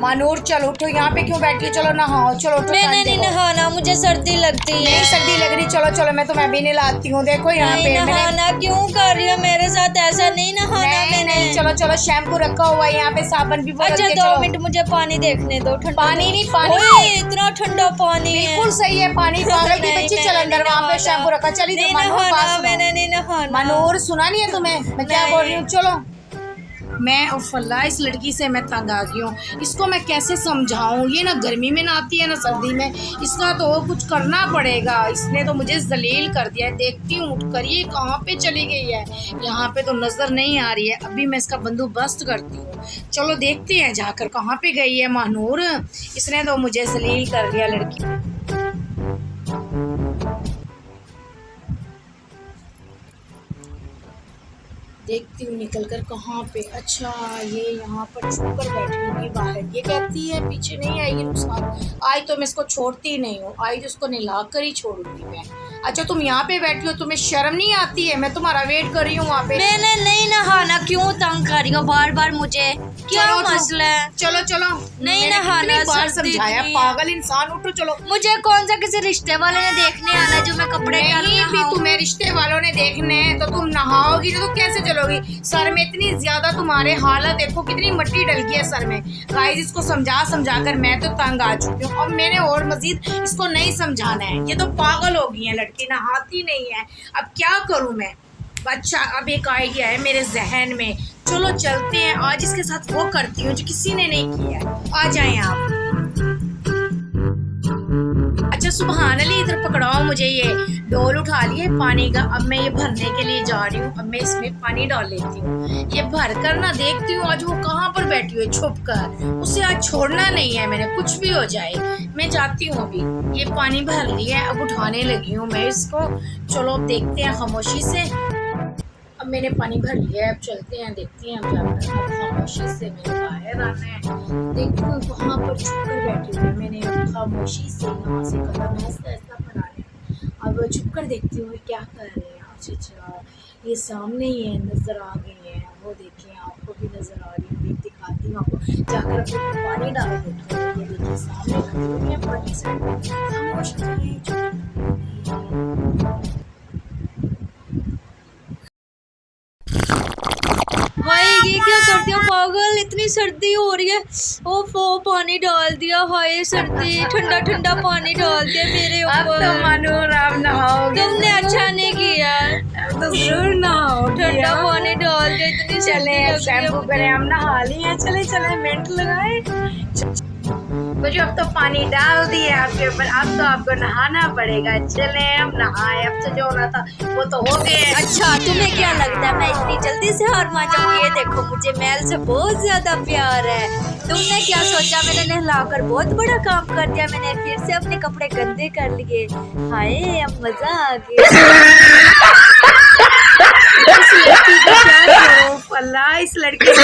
मानूर चलो उठो, यहाँ पे क्यों बैठी हो? चलो नहाओ, चलो उठो। मैंने नहीं नहाना, मुझे सर्दी लगती है। नहीं सर्दी लग रही, चलो चलो मैं तुम्हें अभी नहलाती हूँ। देखो यहाँ पे नहाना क्यों कर रही हो मेरे साथ? ऐसा नहीं नहाना मैंने। नहीं चलो चलो, शैम्पू रखा हुआ है यहाँ पे, साबुन भी बदल अच्छा के 2 चलो। मिनट मुझे पानी देखने दो। ठंडा पानी नहीं, पानी इतना ठंडा पानी है। बिल्कुल सही है पानी। पागल की बच्ची, चल अंदर, वहाँ पे शैम्पू रखा। चली नहीं मनोर नहाना, मैंने नहीं नहाना। मनोर सुना नहीं है तुम्हें मैं क्या बोल रही हूँ? चलो मैं अल्लाह इस लड़की से मैं तंग आ गई हूँ। इसको मैं कैसे समझाऊँ? ये ना गर्मी में ना आती है ना सर्दी में, इसका तो कुछ करना पड़ेगा। इसने तो मुझे जलील कर दिया है। देखती हूँ उठकर ये कहाँ पे चली गई है, यहाँ पे तो नज़र नहीं आ रही है। अभी मैं इसका बंदोबस्त करती हूँ। चलो देखते हैं जाकर कहाँ पे गई है महानूर। इसने तो मुझे जलील कर दिया लड़की। देखती हूँ निकल कर कहाँ पे। अच्छा ये यहाँ पर छुप कर बैठी होगी बाहर। ये कहती है पीछे नहीं आएगी नुकसान। आज तो मैं इसको छोड़ती नहीं हूँ, आज तो इसको नहला कर ही छोड़ूंगी मैं। अच्छा तुम यहाँ पे बैठी हो, तुम्हें शर्म नहीं आती है? मैं तुम्हारा वेट कर रही हूँ वहाँ पे। मैंने नहीं नहाना, क्यों तंग कर रही हो बार बार मुझे? क्या मसला है? चलो चलो, नहीं नहाना। बार समझाया, पागल इंसान, उठो चलो। मुझे कौन सा किसी रिश्ते वाले ने देखने आना जो मैं कपड़े नहीं भी तुम्हें रिश्ते वालों ने देखने हैं तो तुम नहाओगी तो कैसे चलोगी? सर में इतनी ज्यादा तुम्हारे हालत देखो, कितनी मिट्टी डल गई है सर में। गाइस इसको समझा समझा कर मैं तो तंग आ चुकी हूँ। अब मैंने और मजीद इसको नहीं समझाना है। ये तो पागल हो गई है लड़की, नहाती नहीं है। अब क्या करूँ मैं? अच्छा अब एक आइडिया है मेरे जहन में। चलो चलते हैं, आज इसके साथ वो करती हूँ जो किसी ने नहीं किया है। आ जाएं आप। अच्छा सुबहान अल्लाह, इधर पकड़ाओ मुझे। ये डोल उठा लिए पानी का। अब मैं ये भरने के लिए जा रही हूँ। अब मैं इसमें पानी डाल लेती हूँ। ये भर कर ना देखती हूँ आज वो कहाँ पर बैठी हुई छुप कर। उसे आज छोड़ना नहीं है मैंने, कुछ भी हो जाए। मैं जाती हूँ अभी। ये पानी भर लिया है, अब उठाने लगी हूँ मैं इसको। चलो अब देखते हैं खामोशी से। अब मैंने पानी भर लिया है, अब चलते हैं देखते हैं। अब जाकर अब खामोशी से मैंने बाहर आना है। देखती हूँ कहाँ पर छुप कर बैठी हुई है। मैंने अब खामोशी से यहाँ से कदम ऐसा ऐसा बनाने। अब छुप कर देखती हूँ क्या कर रहे हैं। अच्छा ये सामने ही है, नज़र आ गई है वो। देखिए आपको भी नज़र आ रही है, दिखाती हूँ आपको। जाकर अपने पानी डाल देती हूँ। ये देखिए सामने खड़ी हुई है पानी से। खामोश भाई ये क्या करते हो पागल? इतनी सर्दी हो रही है। ओफो पानी डाल दिया, हाय सर्दी। ठंडा ठंडा पानी डाल दिया मेरे ऊपर। तो मनोर आप नहाओगे? तुमने अच्छा नहीं किया, तो जरूर नहाओ। ठंडा पानी डाल दिया। इतनी चले शैम्पू करें, हम नहा लिए। चले चले मिनट लगाए मुझे। अब तो पानी डाल दिए आपके ऊपर, अब तो आपको नहाना पड़ेगा। चले हम नहाए। अब तो जो होना था वो तो हो गया। अच्छा तुम्हें क्या लगता है मैं इतनी जल्दी से हार मान जाऊंगी? ये देखो मुझे मैल से बहुत ज्यादा प्यार है। तुमने क्या सोचा मैंने नहलाकर बहुत बड़ा काम कर दिया? मैंने फिर से अपने कपड़े गंदे कर लिए। हाय अब मजा आ गया। इस लड़की को क्या करो? अल्लाह इस लड़की को